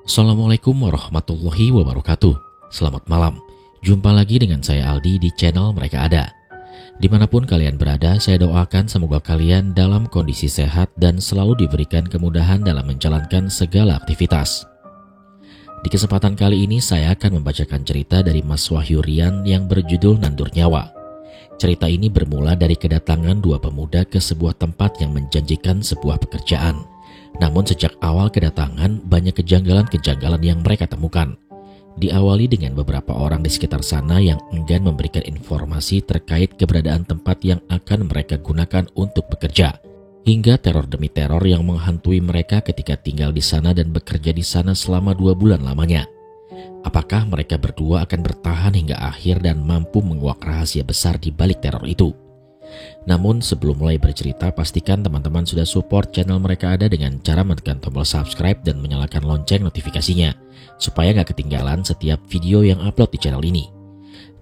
Assalamualaikum warahmatullahi wabarakatuh. Selamat malam. Jumpa lagi dengan saya Aldi di channel Mereka Ada. Dimanapun kalian berada, saya doakan semoga kalian dalam kondisi sehat dan selalu diberikan kemudahan dalam menjalankan segala aktivitas. Di kesempatan kali ini saya akan membacakan cerita dari Mas Wahyu Rian yang berjudul Nandur Nyawa. Cerita ini bermula dari kedatangan dua pemuda ke sebuah tempat yang menjanjikan sebuah pekerjaan. Namun sejak awal kedatangan, banyak kejanggalan-kejanggalan yang mereka temukan. Diawali dengan beberapa orang di sekitar sana yang enggan memberikan informasi terkait keberadaan tempat yang akan mereka gunakan untuk bekerja. Hingga teror demi teror yang menghantui mereka ketika tinggal di sana dan bekerja di sana selama 2 bulan lamanya. Apakah mereka berdua akan bertahan hingga akhir dan mampu menguak rahasia besar di balik teror itu? Namun sebelum mulai bercerita, pastikan teman-teman sudah support channel Mereka Ada dengan cara menekan tombol subscribe dan menyalakan lonceng notifikasinya, supaya gak ketinggalan setiap video yang upload di channel ini.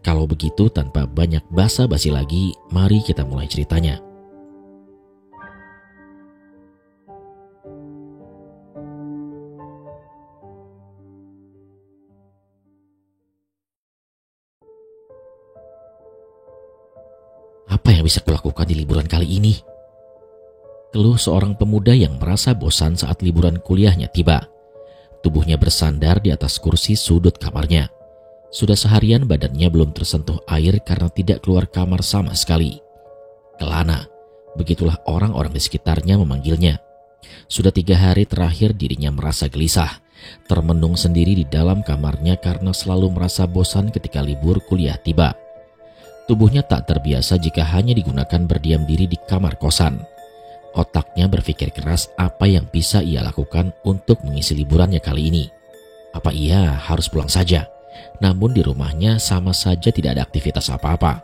Kalau begitu, tanpa banyak basa-basi lagi, mari kita mulai ceritanya. Apa yang bisa kulakukan di liburan kali ini? Keluh seorang pemuda yang merasa bosan saat liburan kuliahnya tiba. Tubuhnya bersandar di atas kursi sudut kamarnya. Sudah seharian badannya belum tersentuh air karena tidak keluar kamar sama sekali. Kelana, begitulah orang-orang di sekitarnya memanggilnya. Sudah 3 hari terakhir dirinya merasa gelisah, termenung sendiri di dalam kamarnya karena selalu merasa bosan ketika libur kuliah tiba. Tubuhnya tak terbiasa jika hanya digunakan berdiam diri di kamar kosan. Otaknya berpikir keras apa yang bisa ia lakukan untuk mengisi liburannya kali ini. Apa ia harus pulang saja? Namun di rumahnya sama saja tidak ada aktivitas apa-apa.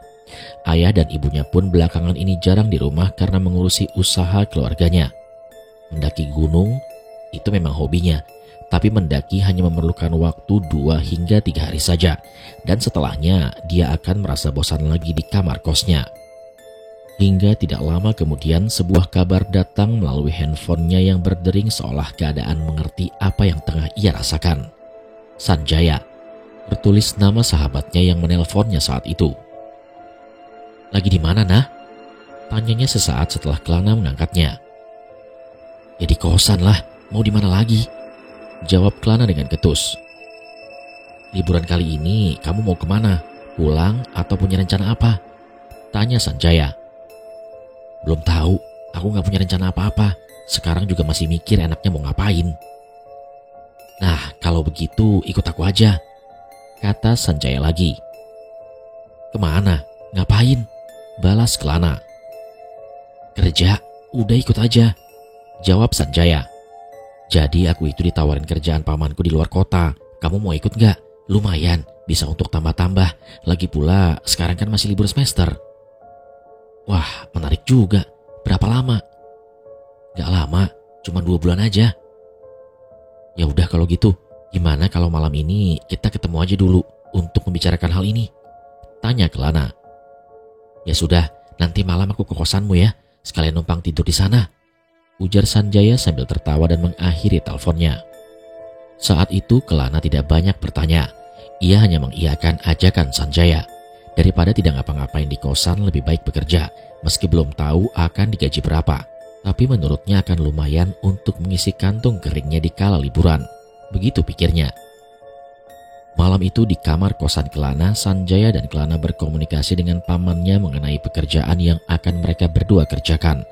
Ayah dan ibunya pun belakangan ini jarang di rumah karena mengurusi usaha keluarganya. Mendaki gunung, itu memang hobinya. Tapi mendaki hanya memerlukan waktu 2 hingga 3 hari saja. Dan setelahnya dia akan merasa bosan lagi di kamar kosnya. Hingga tidak lama kemudian sebuah kabar datang melalui handphonenya yang berdering seolah keadaan mengerti apa yang tengah ia rasakan. Sanjaya, tertulis nama sahabatnya yang menelponnya saat itu. "Lagi di mana, Nah?" tanyanya sesaat setelah Kelana mengangkatnya. "Ya di kosan lah, mau di mana lagi?" jawab Kelana dengan ketus. "Liburan kali ini kamu mau kemana? Pulang atau punya rencana apa?" tanya Sanjaya. "Belum tahu, aku gak punya rencana apa-apa. Sekarang juga masih mikir enaknya mau ngapain." "Nah, kalau begitu ikut aku aja," kata Sanjaya lagi. "Kemana? Ngapain?" balas Kelana. "Kerja, udah ikut aja," jawab Sanjaya. "Jadi aku itu ditawarin kerjaan pamanku di luar kota. Kamu mau ikut gak? Lumayan, bisa untuk tambah-tambah. Lagi pula sekarang kan masih libur semester." "Wah, menarik juga. Berapa lama?" "Gak lama, cuma 2 bulan aja." "Ya udah kalau gitu, gimana kalau malam ini kita ketemu aja dulu untuk membicarakan hal ini?" tanya Kelana. "Ya sudah, nanti malam aku ke kosanmu ya. Sekalian numpang tidur di sana," ujar Sanjaya sambil tertawa dan mengakhiri teleponnya. Saat itu Kelana tidak banyak bertanya. Ia hanya mengiyakan ajakan Sanjaya. Daripada tidak ngapa-ngapain di kosan, lebih baik bekerja, meski belum tahu akan digaji berapa. Tapi menurutnya akan lumayan untuk mengisi kantung keringnya di kala liburan. Begitu pikirnya. Malam itu di kamar kosan Kelana, Sanjaya dan Kelana berkomunikasi dengan pamannya mengenai pekerjaan yang akan mereka berdua kerjakan.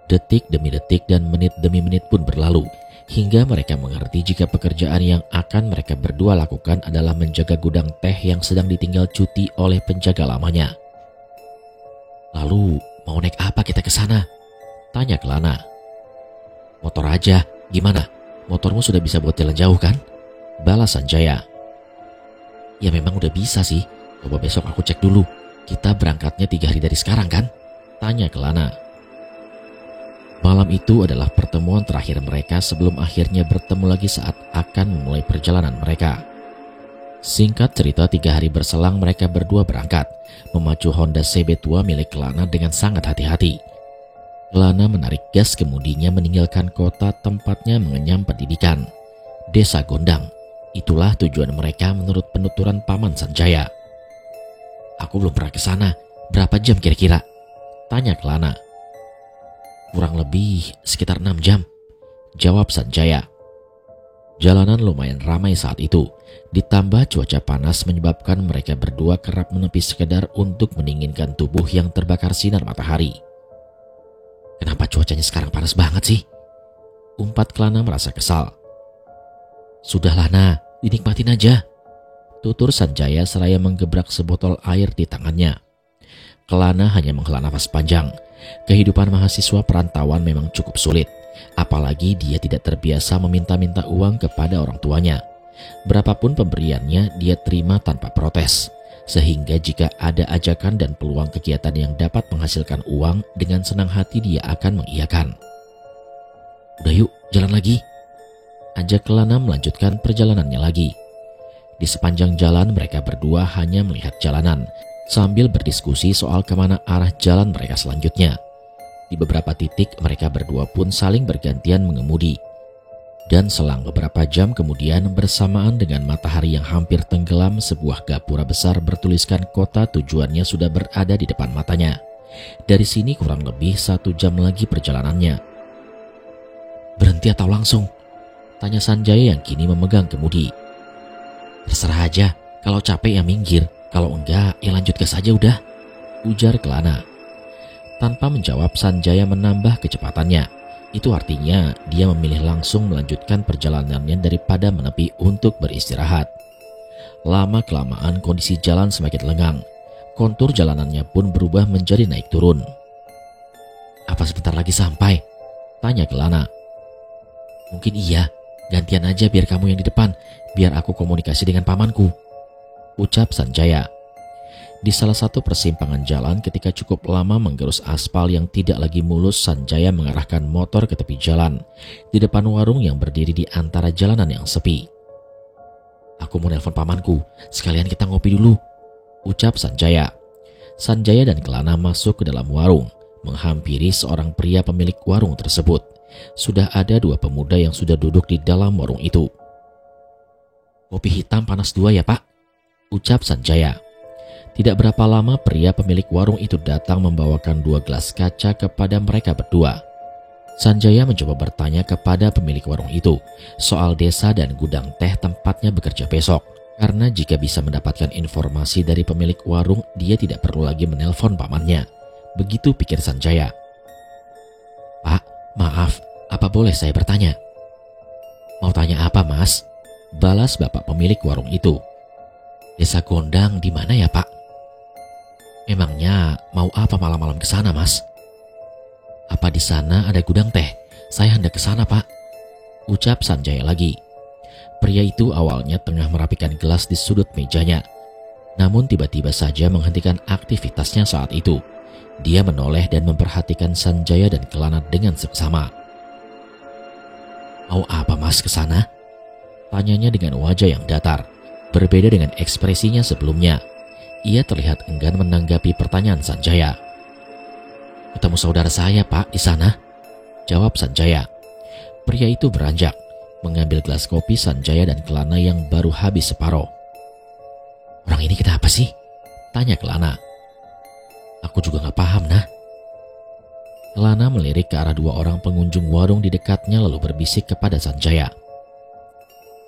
Detik demi detik dan menit demi menit pun berlalu, hingga mereka mengerti jika pekerjaan yang akan mereka berdua lakukan adalah menjaga gudang teh yang sedang ditinggal cuti oleh penjaga lamanya. "Lalu mau naik apa kita ke sana?" tanya Kelana. "Motor aja, gimana? Motormu sudah bisa buat jalan jauh kan?" balas Sanjaya. "Ya memang udah bisa sih, coba besok aku cek dulu. Kita berangkatnya 3 hari dari sekarang kan?" tanya Kelana. Malam itu adalah pertemuan terakhir mereka sebelum akhirnya bertemu lagi saat akan memulai perjalanan mereka. Singkat cerita, 3 hari berselang mereka berdua berangkat, memacu Honda CB tua milik Kelana dengan sangat hati-hati. Kelana menarik gas kemudinya meninggalkan kota tempatnya mengenyam pendidikan. Desa Gondang, itulah tujuan mereka menurut penuturan Paman Sanjaya. Aku belum pernah ke sana. Berapa jam kira-kira? Tanya Kelana. Kurang lebih sekitar 6 jam, jawab Sanjaya. Jalanan lumayan ramai saat itu, ditambah cuaca panas menyebabkan mereka berdua kerap menepi sekedar untuk mendinginkan tubuh yang terbakar sinar matahari. Kenapa cuacanya sekarang panas banget sih? Umpat Kelana merasa kesal. Sudahlah Nah, dinikmatin aja, tutur Sanjaya seraya menggebrak sebotol air di tangannya. Kelana hanya menghela nafas panjang. Kehidupan mahasiswa perantauan memang cukup sulit, apalagi dia tidak terbiasa meminta-minta uang kepada orang tuanya. Berapapun pemberiannya dia terima tanpa protes, sehingga jika ada ajakan dan peluang kegiatan yang dapat menghasilkan uang, dengan senang hati dia akan mengiyakan. Udah yuk, jalan lagi, ajak Kelana melanjutkan perjalanannya lagi. Di sepanjang jalan mereka berdua hanya melihat jalanan, sambil berdiskusi soal kemana arah jalan mereka selanjutnya. Di beberapa titik mereka berdua pun saling bergantian mengemudi. Dan selang beberapa jam kemudian, bersamaan dengan matahari yang hampir tenggelam, sebuah gapura besar bertuliskan kota tujuannya sudah berada di depan matanya. Dari sini kurang lebih 1 jam lagi perjalanannya. Berhenti atau langsung? Tanya Sanjaya yang kini memegang kemudi. Terserah aja, kalau capek ya minggir. Kalau enggak, ya lanjut gas aja udah, ujar Kelana. Tanpa menjawab, Sanjaya menambah kecepatannya. Itu artinya dia memilih langsung melanjutkan perjalanannya daripada menepi untuk beristirahat. Lama-kelamaan kondisi jalan semakin lengang. Kontur jalanannya pun berubah menjadi naik turun. Apa sebentar lagi sampai? Tanya Kelana. Mungkin iya, gantian aja biar kamu yang di depan, biar aku komunikasi dengan pamanku, ucap Sanjaya. Di salah satu persimpangan jalan, ketika cukup lama menggerus aspal yang tidak lagi mulus, Sanjaya mengarahkan motor ke tepi jalan, di depan warung yang berdiri di antara jalanan yang sepi. Aku mau nelpon pamanku, sekalian kita ngopi dulu, ucap Sanjaya. Sanjaya dan Kelana masuk ke dalam warung, menghampiri seorang pria pemilik warung tersebut. Sudah ada 2 pemuda yang sudah duduk di dalam warung itu. Kopi hitam panas 2 ya Pak, ucap Sanjaya. Tidak berapa lama pria pemilik warung itu datang membawakan 2 gelas kaca kepada mereka berdua. Sanjaya mencoba bertanya kepada pemilik warung itu soal desa dan gudang teh tempatnya bekerja besok. Karena jika bisa mendapatkan informasi dari pemilik warung, dia tidak perlu lagi menelpon pamannya. Begitu pikir Sanjaya. Pak, maaf, apa boleh saya bertanya? Mau tanya apa Mas? Balas bapak pemilik warung itu. Desa Gondang di mana ya Pak? Memangnya mau apa malam-malam ke sana Mas? Apa di sana ada gudang teh? Saya hendak ke sana Pak, ucap Sanjaya lagi. Pria itu awalnya tengah merapikan gelas di sudut mejanya, namun tiba-tiba saja menghentikan aktivitasnya saat itu. Dia menoleh dan memperhatikan Sanjaya dan Kelana dengan seksama. Mau apa Mas ke sana? Tanyanya dengan wajah yang datar, berbeda dengan ekspresinya sebelumnya. Ia terlihat enggan menanggapi pertanyaan Sanjaya. Ketemu saudara saya Pak di sana, jawab Sanjaya. Pria itu beranjak, mengambil gelas kopi Sanjaya dan Kelana yang baru habis separuh. Orang ini kenapa sih? Tanya Kelana. Aku juga gak paham nah. Kelana melirik ke arah 2 orang pengunjung warung di dekatnya lalu berbisik kepada Sanjaya.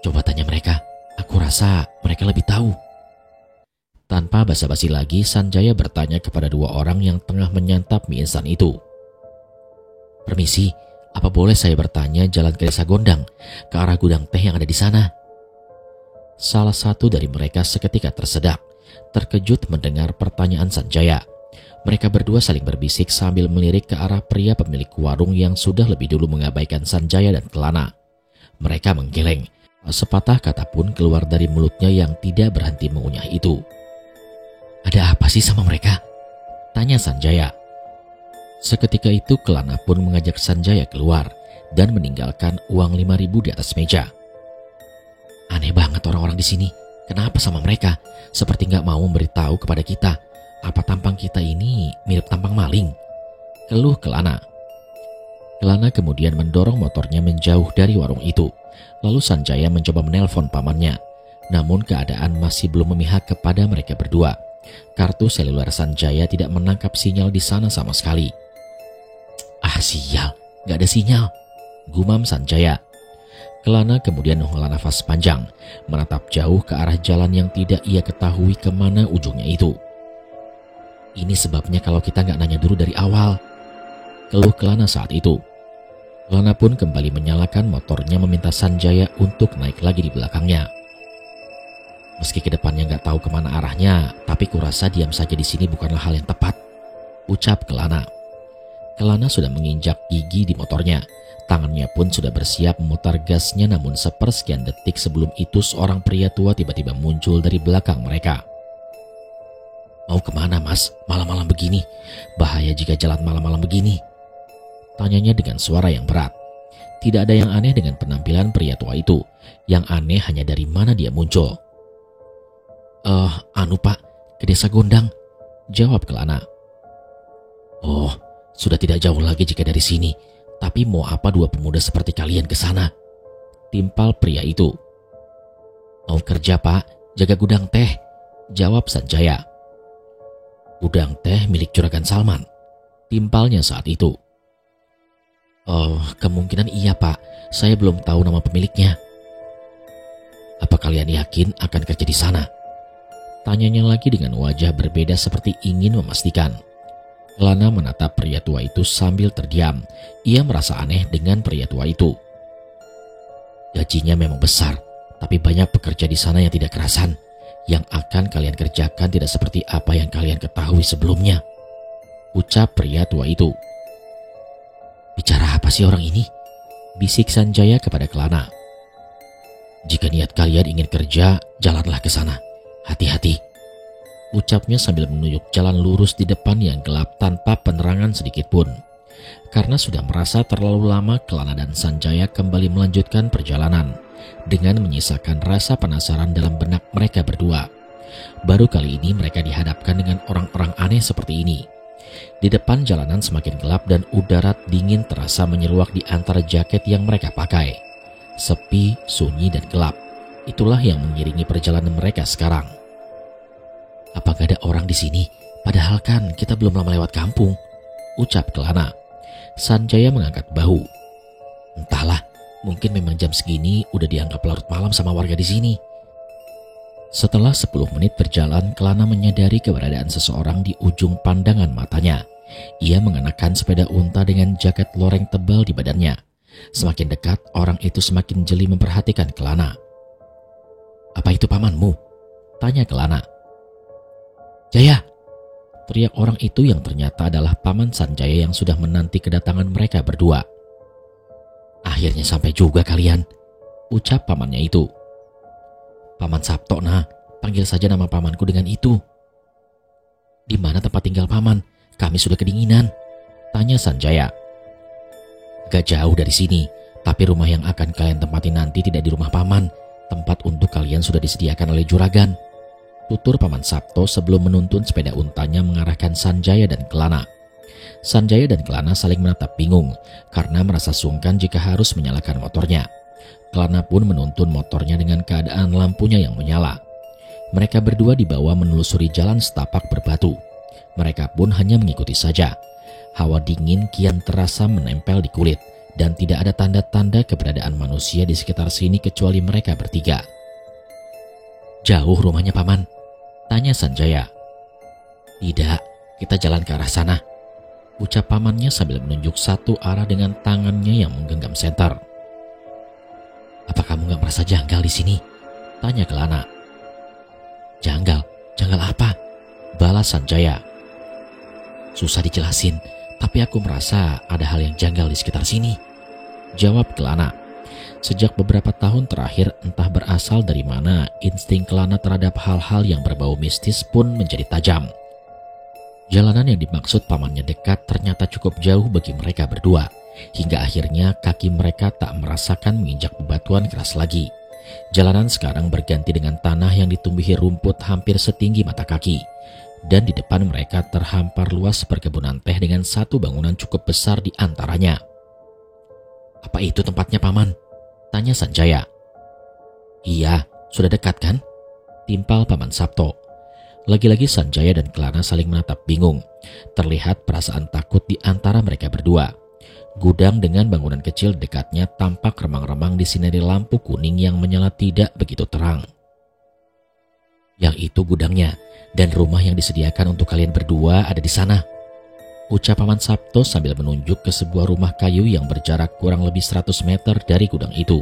Coba tanya mereka, aku rasa mereka lebih tahu. Tanpa basa-basi lagi, Sanjaya bertanya kepada 2 orang yang tengah menyantap mie instan itu. Permisi, apa boleh saya bertanya jalan ke Desa Gondang, ke arah gudang teh yang ada di sana? Salah satu dari mereka seketika tersedak, terkejut mendengar pertanyaan Sanjaya. Mereka berdua saling berbisik sambil melirik ke arah pria pemilik warung yang sudah lebih dulu mengabaikan Sanjaya dan Kelana. Mereka menggeleng, sepatah kata pun keluar dari mulutnya yang tidak berhenti mengunyah itu. Ada apa sih sama mereka? Tanya Sanjaya. Seketika itu Kelana pun mengajak Sanjaya keluar dan meninggalkan uang 5.000 di atas meja. Aneh banget orang-orang di sini. Kenapa sama mereka? Seperti gak mau memberitahu kepada kita. Apa tampang kita ini mirip tampang maling? Keluh Kelana. Kelana kemudian mendorong motornya menjauh dari warung itu. Lalu Sanjaya mencoba menelpon pamannya. Namun keadaan masih belum memihak kepada mereka berdua. Kartu seluler Sanjaya tidak menangkap sinyal di sana sama sekali. Ah sial, gak ada sinyal, gumam Sanjaya. Kelana kemudian menghela nafas panjang, menatap jauh ke arah jalan yang tidak ia ketahui kemana ujungnya itu. Ini sebabnya kalau kita gak nanya dulu dari awal, keluh Kelana saat itu. Kelana pun kembali menyalakan motornya meminta Sanjaya untuk naik lagi di belakangnya. Meski ke depannya gak tahu kemana arahnya, tapi kurasa diam saja di sini bukanlah hal yang tepat, ucap Kelana. Kelana sudah menginjak gigi di motornya. Tangannya pun sudah bersiap memutar gasnya, namun sepersekian detik sebelum itu seorang pria tua tiba-tiba muncul dari belakang mereka. Mau kemana mas? Malam-malam begini. Bahaya jika jalan malam-malam begini, tanyanya dengan suara yang berat. Tidak ada yang aneh dengan penampilan pria tua itu. Yang aneh hanya dari mana dia muncul. Anu pak, ke desa Gondang, jawab Kelana. Oh, sudah tidak jauh lagi jika dari sini. Tapi mau apa dua pemuda seperti kalian ke sana? Timpal pria itu. Mau kerja pak, jaga gudang teh, jawab Sanjaya. Gudang teh milik Juragan Salman, timpalnya saat itu. Kemungkinan iya pak, saya belum tahu nama pemiliknya. Apa kalian yakin akan kerja di sana? Tanyanya lagi dengan wajah berbeda seperti ingin memastikan. Kelana menatap pria tua itu sambil terdiam. Ia merasa aneh dengan pria tua itu. Gajinya memang besar, tapi banyak pekerja di sana yang tidak kerasan. Yang akan kalian kerjakan tidak seperti apa yang kalian ketahui sebelumnya, ucap pria tua itu. Bicara apa sih orang ini? Bisik Sanjaya kepada Kelana. Jika niat kalian ingin kerja, jalanlah ke sana. Hati-hati, ucapnya sambil menunjuk jalan lurus di depan yang gelap tanpa penerangan sedikit pun. Karena sudah merasa terlalu lama, Kelana dan Sanjaya kembali melanjutkan perjalanan dengan menyisakan rasa penasaran dalam benak mereka berdua. Baru kali ini mereka dihadapkan dengan orang-orang aneh seperti ini. Di depan jalanan semakin gelap dan udara dingin terasa menyeruak di antara jaket yang mereka pakai. Sepi, sunyi dan gelap. Itulah yang mengiringi perjalanan mereka sekarang. Apa gak ada orang di sini? Padahal kan kita belum lama lewat kampung, ucap Kelana. Sanjaya mengangkat bahu. Entahlah, mungkin memang jam segini udah dianggap larut malam sama warga di sini. Setelah 10 menit berjalan, Kelana menyadari keberadaan seseorang di ujung pandangan matanya. Ia mengenakan sepeda unta dengan jaket loreng tebal di badannya. Semakin dekat, orang itu semakin jeli memperhatikan Kelana. Apa itu pamanmu? Tanya Kelana. Jaya, teriak orang itu yang ternyata adalah paman Sanjaya yang sudah menanti kedatangan mereka berdua. Akhirnya sampai juga kalian, ucap pamannya itu. Paman Sabto, nah, panggil saja nama pamanku dengan itu. Di mana tempat tinggal paman? Kami sudah kedinginan, tanya Sanjaya. Gak jauh dari sini, tapi rumah yang akan kalian tempati nanti tidak di rumah paman. Tempat untuk kalian sudah disediakan oleh juragan, tutur paman Sabto sebelum menuntun sepeda untanya mengarahkan Sanjaya dan Kelana. Sanjaya dan Kelana saling menatap bingung karena merasa sungkan jika harus menyalakan motornya. Kelana pun menuntun motornya dengan keadaan lampunya yang menyala. Mereka berdua dibawa menelusuri jalan setapak berbatu. Mereka pun hanya mengikuti saja. Hawa dingin kian terasa menempel di kulit. Dan tidak ada tanda-tanda keberadaan manusia di sekitar sini kecuali mereka bertiga. Jauh rumahnya paman? Tanya Sanjaya. Tidak, kita jalan ke arah sana, ucap pamannya sambil menunjuk satu arah dengan tangannya yang menggenggam senter. Apa kamu gak merasa janggal di sini? Tanya Kelana. Janggal? Janggal apa? Balas Sanjaya. Susah dijelasin. Tapi aku merasa ada hal yang janggal di sekitar sini, jawab Kelana. Sejak beberapa tahun terakhir, entah berasal dari mana, insting Kelana terhadap hal-hal yang berbau mistis pun menjadi tajam. Jalanan yang dimaksud pamannya dekat ternyata cukup jauh bagi mereka berdua, hingga akhirnya kaki mereka tak merasakan menginjak bebatuan keras lagi. Jalanan sekarang berganti dengan tanah yang ditumbuhi rumput hampir setinggi mata kaki. Dan di depan mereka terhampar luas perkebunan teh dengan satu bangunan cukup besar di antaranya. Apa itu tempatnya, Paman? Tanya Sanjaya. Iya, sudah dekat kan? Timpal Paman Sabto. Lagi-lagi Sanjaya dan Kelana saling menatap bingung. Terlihat perasaan takut di antara mereka berdua. Gudang dengan bangunan kecil dekatnya tampak remang-remang disinari lampu kuning yang menyala tidak begitu terang. Yang itu gudangnya, dan rumah yang disediakan untuk kalian berdua ada di sana, ucap Paman Sabto sambil menunjuk ke sebuah rumah kayu yang berjarak kurang lebih 100 meter dari gudang itu.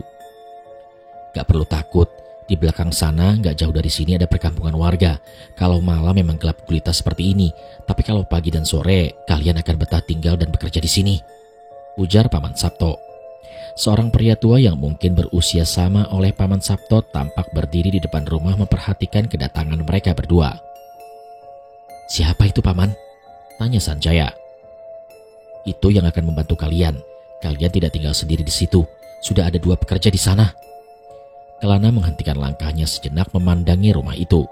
Gak perlu takut, di belakang sana gak jauh dari sini ada perkampungan warga. Kalau malam memang gelap gulita seperti ini, tapi kalau pagi dan sore kalian akan betah tinggal dan bekerja di sini, ujar Paman Sabto. Seorang pria tua yang mungkin berusia sama oleh Paman Sabto tampak berdiri di depan rumah memperhatikan kedatangan mereka berdua. Siapa itu, Paman? Tanya Sanjaya. Itu yang akan membantu kalian. Kalian tidak tinggal sendiri di situ. Sudah ada 2 pekerja di sana. Kelana menghentikan langkahnya sejenak memandangi rumah itu.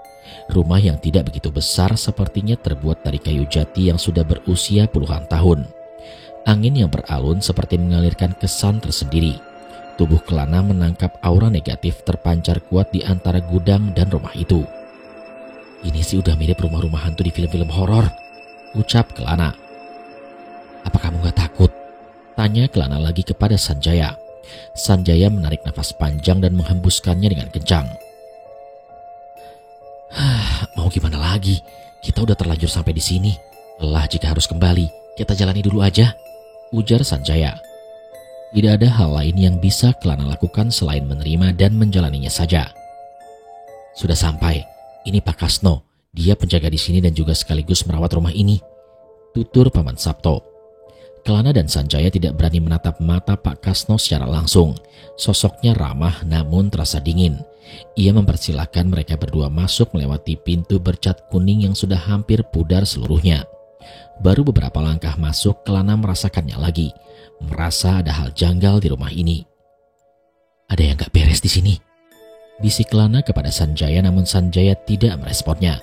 Rumah yang tidak begitu besar sepertinya terbuat dari kayu jati yang sudah berusia puluhan tahun. Angin yang beralun seperti mengalirkan kesan tersendiri. Tubuh Kelana menangkap aura negatif terpancar kuat di antara gudang dan rumah itu. Ini sih udah mirip rumah-rumah hantu di film-film horor, ucap Kelana. Apa kamu gak takut? Tanya Kelana lagi kepada Sanjaya. Sanjaya menarik nafas panjang dan menghembuskannya dengan kencang. Mau gimana lagi? Kita udah terlanjur sampai di sini. Lelah jika harus kembali. Kita jalani dulu aja, ujar Sanjaya. Tidak ada hal lain yang bisa Kelana lakukan selain menerima dan menjalaninya saja. Sudah sampai. Ini Pak Kasno. Dia penjaga di sini dan juga sekaligus merawat rumah ini, tutur Paman Sabto. Kelana dan Sanjaya tidak berani menatap mata Pak Kasno secara langsung. Sosoknya ramah namun terasa dingin. Ia mempersilahkan mereka berdua masuk melewati pintu bercat kuning yang sudah hampir pudar seluruhnya. Baru beberapa langkah masuk, Kelana merasakannya lagi. Merasa ada hal janggal di rumah ini. Ada yang gak beres di sini, bisik Kelana kepada Sanjaya, namun Sanjaya tidak meresponnya.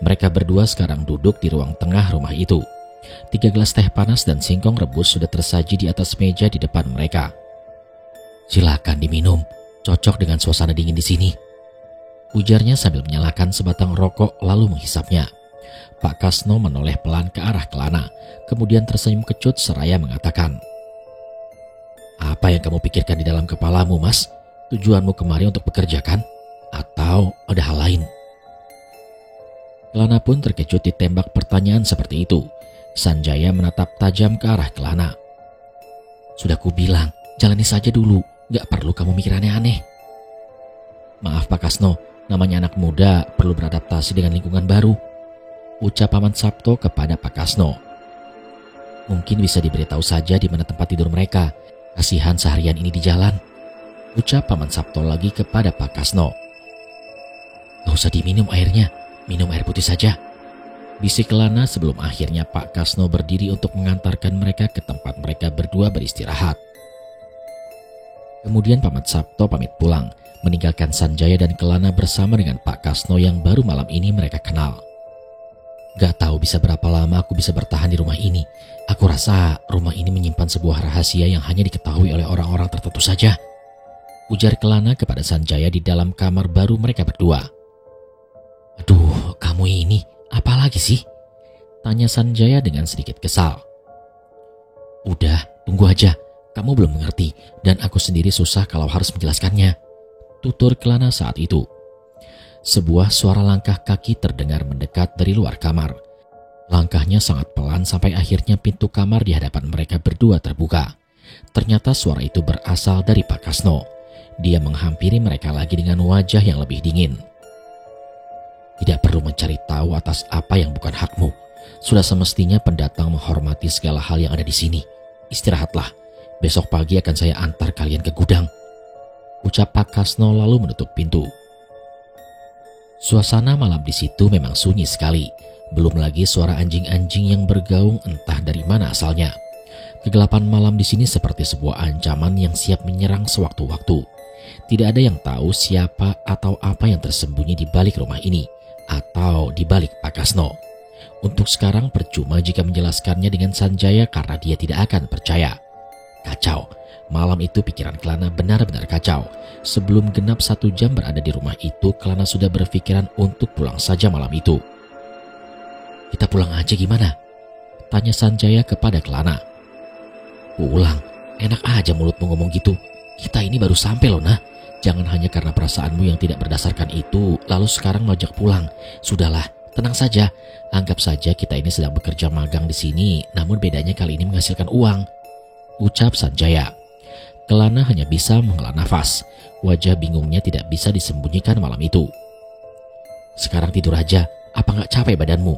Mereka berdua sekarang duduk di ruang tengah rumah itu. 3 gelas teh panas dan singkong rebus sudah tersaji di atas meja di depan mereka. Silakan diminum, cocok dengan suasana dingin di sini, ujarnya sambil menyalakan sebatang rokok lalu menghisapnya. Pak Kasno menoleh pelan ke arah Kelana, kemudian tersenyum kecut seraya mengatakan, apa yang kamu pikirkan di dalam kepalamu, Mas? Tujuanmu kemari untuk bekerja kan? Atau ada hal lain? Kelana pun terkejut ditembak pertanyaan seperti itu. Sanjaya menatap tajam ke arah Kelana. Sudah kubilang, jalani saja dulu. Gak perlu kamu mikir aneh-aneh. Maaf Pak Kasno, namanya anak muda perlu beradaptasi dengan lingkungan baru, ucap Paman Sabto kepada Pak Kasno. Mungkin bisa diberitahu saja di mana tempat tidur mereka. Kasihan seharian ini di jalan, ucap Paman Sabto lagi kepada Pak Kasno. Gak usah diminum airnya, minum air putih saja, bisik Kelana sebelum akhirnya Pak Kasno berdiri untuk mengantarkan mereka ke tempat mereka berdua beristirahat. Kemudian Paman Sabto pamit pulang, meninggalkan Sanjaya dan Kelana bersama dengan Pak Kasno yang baru malam ini mereka kenal. Gak tahu bisa berapa lama aku bisa bertahan di rumah ini. Aku rasa rumah ini menyimpan sebuah rahasia yang hanya diketahui oleh orang-orang tertentu saja, ujar Kelana kepada Sanjaya di dalam kamar baru mereka berdua. Aduh, kamu ini apa lagi sih? Tanya Sanjaya dengan sedikit kesal. Udah, tunggu aja. Kamu belum mengerti dan aku sendiri susah kalau harus menjelaskannya, tutur Kelana saat itu. Sebuah suara langkah kaki terdengar mendekat dari luar kamar. Langkahnya sangat pelan sampai akhirnya pintu kamar di hadapan mereka berdua terbuka. Ternyata suara itu berasal dari Pak Kasno. Dia menghampiri mereka lagi dengan wajah yang lebih dingin. Tidak perlu mencari tahu atas apa yang bukan hakmu. Sudah semestinya pendatang menghormati segala hal yang ada di sini. Istirahatlah. Besok pagi akan saya antar kalian ke gudang, ucap Pak Kasno lalu menutup pintu. Suasana malam di situ memang sunyi sekali. Belum lagi suara anjing-anjing yang bergaung entah dari mana asalnya. Kegelapan malam di sini seperti sebuah ancaman yang siap menyerang sewaktu-waktu. Tidak ada yang tahu siapa atau apa yang tersembunyi di balik rumah ini atau di balik Pak Kasno. Untuk sekarang percuma jika menjelaskannya dengan Sanjaya karena dia tidak akan percaya. Kacau, Malam itu pikiran Kelana benar-benar kacau. Sebelum genap 1 jam berada di rumah itu, Kelana sudah berpikiran untuk pulang saja malam itu. "Kita pulang aja gimana?" tanya Sanjaya kepada Kelana. "Pulang? Enak aja mulutmu ngomong gitu. Kita ini baru sampai loh, nah. Jangan hanya karena perasaanmu yang tidak berdasarkan itu, lalu sekarang ngajak pulang. Sudahlah, tenang saja. Anggap saja kita ini sedang bekerja magang di sini, namun bedanya kali ini menghasilkan uang," ucap Sanjaya. Kelana hanya bisa menghela nafas. Wajah bingungnya tidak bisa disembunyikan malam itu. "Sekarang tidur aja, apa nggak capek badanmu?"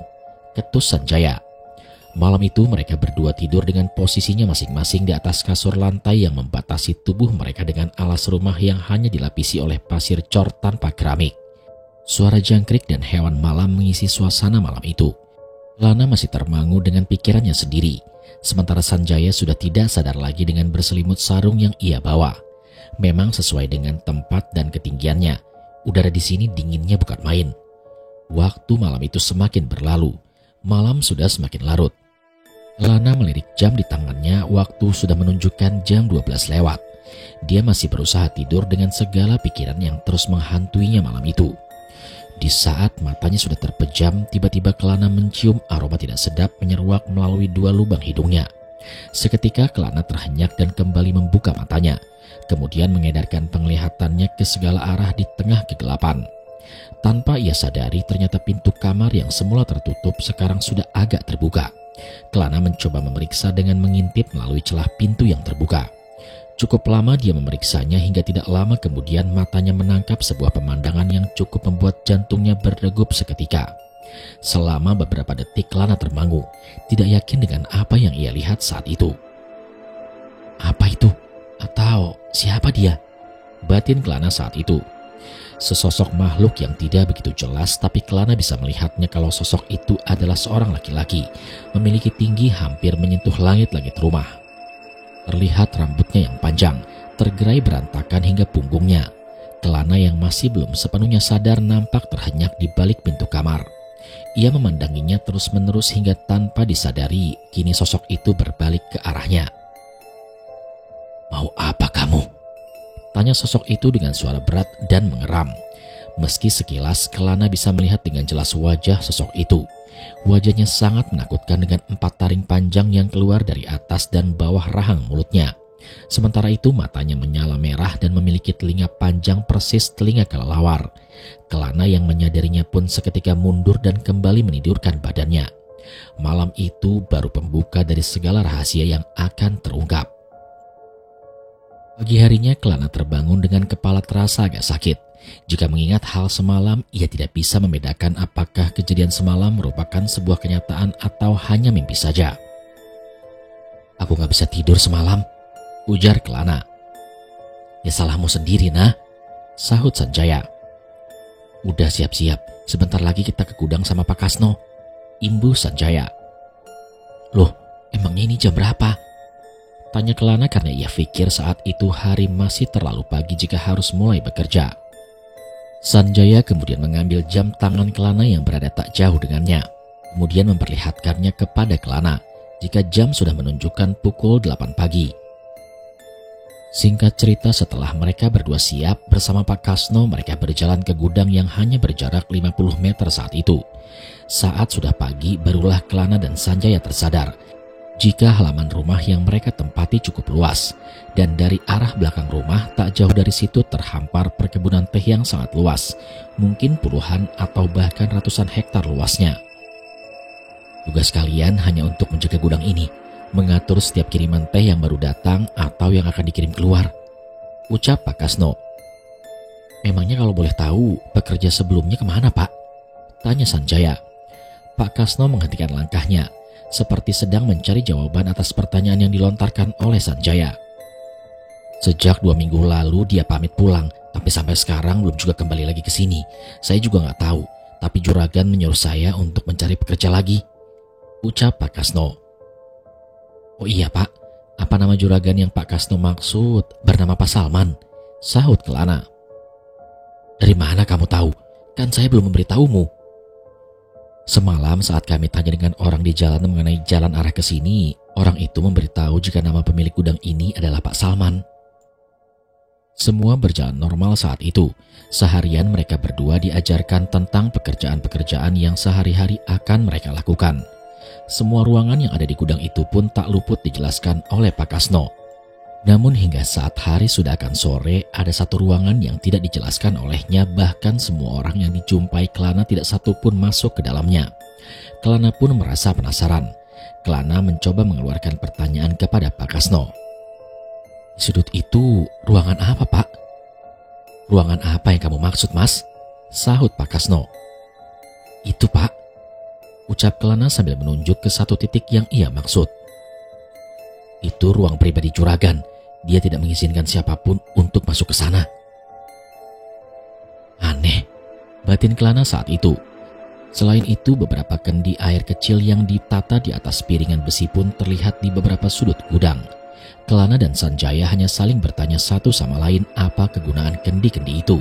ketus Sanjaya. Malam itu mereka berdua tidur dengan posisinya masing-masing di atas kasur lantai yang membatasi tubuh mereka dengan alas rumah yang hanya dilapisi oleh pasir cor tanpa keramik. Suara jangkrik dan hewan malam mengisi suasana malam itu. Kelana masih termangu dengan pikirannya sendiri. Sementara Sanjaya sudah tidak sadar lagi dengan berselimut sarung yang ia bawa. Memang sesuai dengan tempat dan ketinggiannya. Udara di sini dinginnya bukan main. Waktu malam itu semakin berlalu. Malam sudah semakin larut. Kelana melirik jam di tangannya, waktu sudah menunjukkan jam 12 lewat. Dia masih berusaha tidur dengan segala pikiran yang terus menghantuinya malam itu. Di saat matanya sudah terpejam, tiba-tiba Kelana mencium aroma tidak sedap menyeruak melalui 2 lubang hidungnya. Seketika Kelana terhenyak dan kembali membuka matanya, kemudian mengedarkan penglihatannya ke segala arah di tengah kegelapan. Tanpa ia sadari, ternyata pintu kamar yang semula tertutup sekarang sudah agak terbuka. Kelana mencoba memeriksa dengan mengintip melalui celah pintu yang terbuka. Cukup lama dia memeriksanya hingga tidak lama kemudian matanya menangkap sebuah pemandangan yang cukup membuat jantungnya berdegup seketika. Selama beberapa detik Kelana termangu, tidak yakin dengan apa yang ia lihat saat itu. Apa itu? Atau siapa dia? Batin Kelana saat itu. Sesosok makhluk yang tidak begitu jelas, tapi Kelana bisa melihatnya kalau sosok itu adalah seorang laki-laki, memiliki tinggi hampir menyentuh langit-langit rumah. Terlihat rambutnya yang panjang, tergerai berantakan hingga punggungnya. Kelana yang masih belum sepenuhnya sadar nampak terhenyak di balik pintu kamar. Ia memandanginya terus-menerus hingga tanpa disadari, kini sosok itu berbalik ke arahnya. "Mau apa kamu?" tanya sosok itu dengan suara berat dan mengeram. Meski sekilas Kelana bisa melihat dengan jelas wajah sosok itu. Wajahnya sangat menakutkan dengan 4 taring panjang yang keluar dari atas dan bawah rahang mulutnya. Sementara itu matanya menyala merah dan memiliki telinga panjang persis telinga kelelawar. Kelana yang menyadarinya pun seketika mundur dan kembali menidurkan badannya. Malam itu baru pembuka dari segala rahasia yang akan terungkap. Pagi harinya Kelana terbangun dengan kepala terasa agak sakit. Jika mengingat hal semalam, ia tidak bisa membedakan apakah kejadian semalam merupakan sebuah kenyataan atau hanya mimpi saja. "Aku gak bisa tidur semalam," ujar Kelana. "Ya salahmu sendiri, nah," sahut Sanjaya. "Udah siap-siap, sebentar lagi kita ke gudang sama Pak Kasno," imbuh Sanjaya. "Loh, emangnya ini jam berapa?" tanya Kelana karena ia pikir saat itu hari masih terlalu pagi jika harus mulai bekerja. Sanjaya kemudian mengambil jam tangan Kelana yang berada tak jauh dengannya, kemudian memperlihatkannya kepada Kelana jika jam sudah menunjukkan pukul 8 pagi. Singkat cerita, setelah mereka berdua siap bersama Pak Kasno, mereka berjalan ke gudang yang hanya berjarak 50 meter saat itu. Saat sudah pagi, barulah Kelana dan Sanjaya tersadar jika halaman rumah yang mereka tempati cukup luas, dan dari arah belakang rumah tak jauh dari situ terhampar perkebunan teh yang sangat luas, mungkin puluhan atau bahkan ratusan hektar luasnya. Tugas kalian hanya untuk menjaga gudang ini, mengatur setiap kiriman teh yang baru datang atau yang akan dikirim keluar, ucap Pak Kasno. "Memangnya kalau boleh tahu, pekerja sebelumnya kemana, Pak?" tanya Sanjaya. Pak Kasno menghentikan langkahnya, seperti sedang mencari jawaban atas pertanyaan yang dilontarkan oleh Sanjaya. "Sejak 2 minggu lalu dia pamit pulang, tapi sampai sekarang belum juga kembali lagi ke sini. Saya juga nggak tahu, tapi juragan menyuruh saya untuk mencari pekerja lagi," ucap Pak Kasno. "Oh iya Pak, apa nama juragan yang Pak Kasno maksud bernama Pak Salman?" sahut Kelana. "Dari mana kamu tahu? Kan saya belum memberitahumu." "Semalam saat kami tanya dengan orang di jalan mengenai jalan arah ke sini, Orang itu memberitahu jika nama pemilik gudang ini adalah Pak Salman. Semua berjalan normal saat itu. Seharian mereka berdua diajarkan tentang pekerjaan-pekerjaan yang sehari-hari akan mereka lakukan. Semua ruangan yang ada di gudang itu pun tak luput dijelaskan oleh Pak Kasno. Namun hingga saat hari sudah akan sore, ada satu ruangan yang tidak dijelaskan olehnya, bahkan semua orang yang dijumpai Kelana tidak satu pun masuk ke dalamnya. Kelana pun merasa penasaran. Kelana mencoba mengeluarkan pertanyaan kepada Pak Kasno. "Di sudut itu ruangan apa, Pak?" "Ruangan apa yang kamu maksud, Mas?" sahut Pak Kasno. "Itu, Pak," ucap Kelana sambil menunjuk ke satu titik yang ia maksud. "Itu ruang pribadi juragan. Dia tidak mengizinkan siapapun untuk masuk ke sana." Aneh, batin Kelana saat itu. Selain itu, beberapa kendi air kecil yang ditata di atas piringan besi pun terlihat di beberapa sudut gudang. Kelana dan Sanjaya hanya saling bertanya satu sama lain apa kegunaan kendi-kendi itu,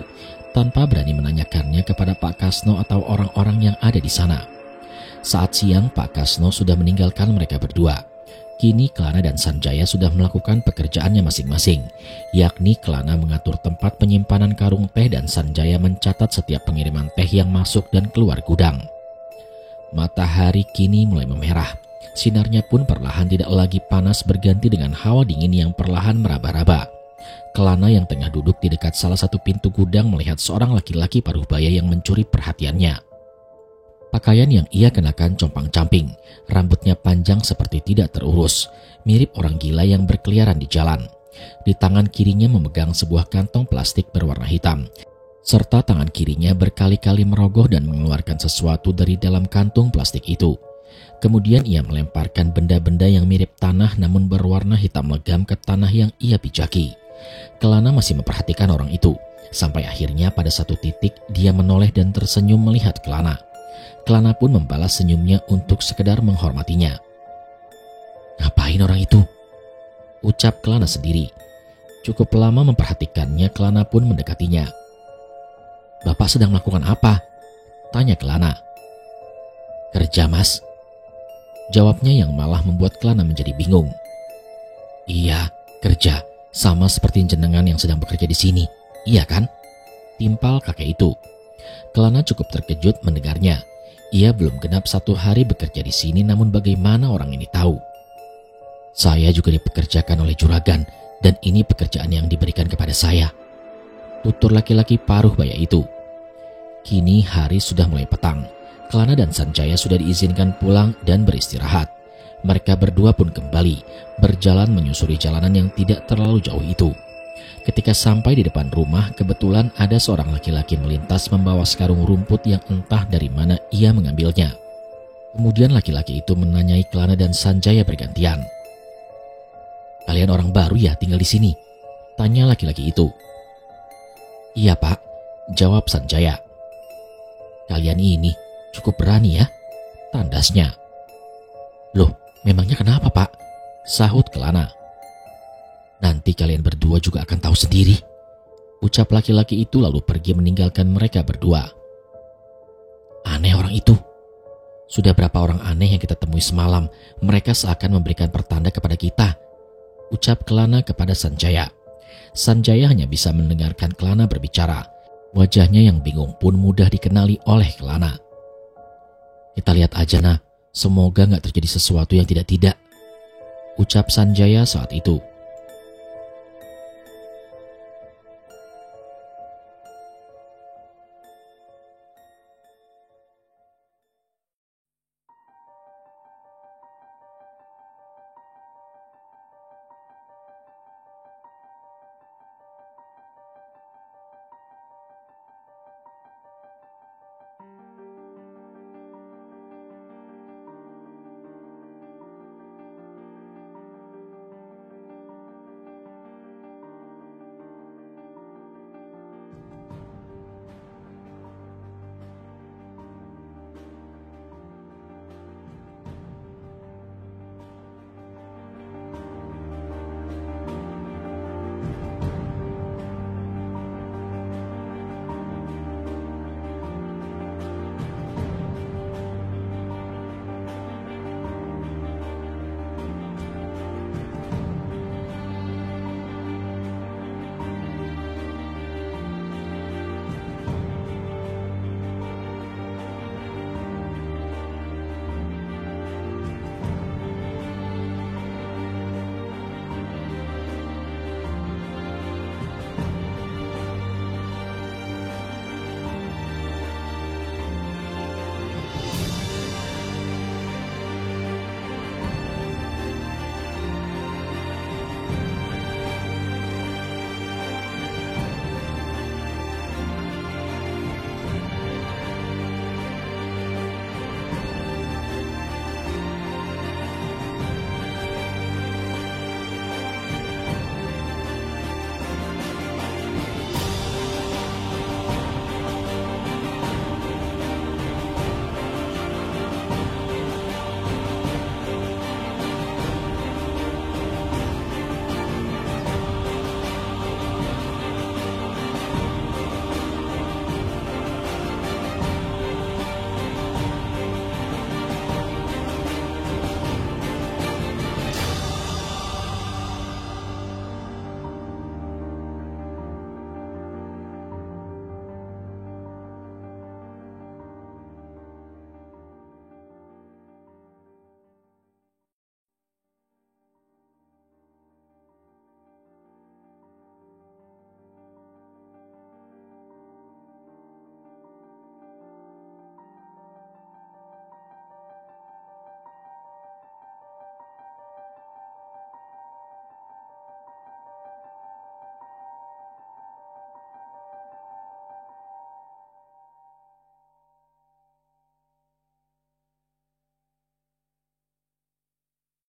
tanpa berani menanyakannya kepada Pak Kasno atau orang-orang yang ada di sana. Saat siang, Pak Kasno sudah meninggalkan mereka berdua. Kini Kelana dan Sanjaya sudah melakukan pekerjaannya masing-masing, yakni Kelana mengatur tempat penyimpanan karung teh dan Sanjaya mencatat setiap pengiriman teh yang masuk dan keluar gudang. Matahari kini mulai memerah. Sinarnya pun perlahan tidak lagi panas, berganti dengan hawa dingin yang perlahan meraba-raba. Kelana yang tengah duduk di dekat salah satu pintu gudang melihat seorang laki-laki paruh baya yang mencuri perhatiannya. Pakaian yang ia kenakan compang-camping, rambutnya panjang seperti tidak terurus, mirip orang gila yang berkeliaran di jalan. Di tangan kirinya memegang sebuah kantong plastik berwarna hitam, serta tangan kirinya berkali-kali merogoh dan mengeluarkan sesuatu dari dalam kantung plastik itu. Kemudian ia melemparkan benda-benda yang mirip tanah namun berwarna hitam legam ke tanah yang ia pijaki. Kelana masih memperhatikan orang itu, sampai akhirnya pada satu titik dia menoleh dan tersenyum melihat Kelana. Kelana pun membalas senyumnya untuk sekedar menghormatinya. "Ngapain orang itu?" ucap Kelana sendiri. Cukup lama memperhatikannya, Kelana pun mendekatinya. "Bapak sedang melakukan apa?" tanya Kelana. "Kerja, Mas," jawabnya yang malah membuat Kelana menjadi bingung. "Iya, kerja, sama seperti jenengan yang sedang bekerja di sini, iya kan?" timpal kakek itu. Kelana cukup terkejut mendengarnya. Ia belum genap 1 hari bekerja di sini, namun bagaimana orang ini tahu? "Saya juga dipekerjakan oleh juragan, dan ini pekerjaan yang diberikan kepada saya," tutur laki-laki paruh baya itu. Kini hari sudah mulai petang. Kelana dan Sanjaya sudah diizinkan pulang dan beristirahat. Mereka berdua pun kembali berjalan menyusuri jalanan yang tidak terlalu jauh itu. Ketika sampai di depan rumah, kebetulan ada seorang laki-laki melintas membawa sekarung rumput yang entah dari mana ia mengambilnya. Kemudian laki-laki itu menanyai Kelana dan Sanjaya bergantian. "Kalian orang baru ya tinggal di sini?" tanya laki-laki itu. "Iya, Pak," jawab Sanjaya. "Kalian ini cukup berani ya," tandasnya. "Loh, memangnya kenapa, Pak?" sahut Kelana. "Nanti kalian berdua juga akan tahu sendiri," ucap laki-laki itu lalu pergi meninggalkan mereka berdua. "Aneh orang itu. Sudah berapa orang aneh yang kita temui semalam, mereka seakan memberikan pertanda kepada kita," ucap Kelana kepada Sanjaya. Sanjaya hanya bisa mendengarkan Kelana berbicara. Wajahnya yang bingung pun mudah dikenali oleh Kelana. "Kita lihat aja, nah. Semoga gak terjadi sesuatu yang tidak-tidak," ucap Sanjaya saat itu.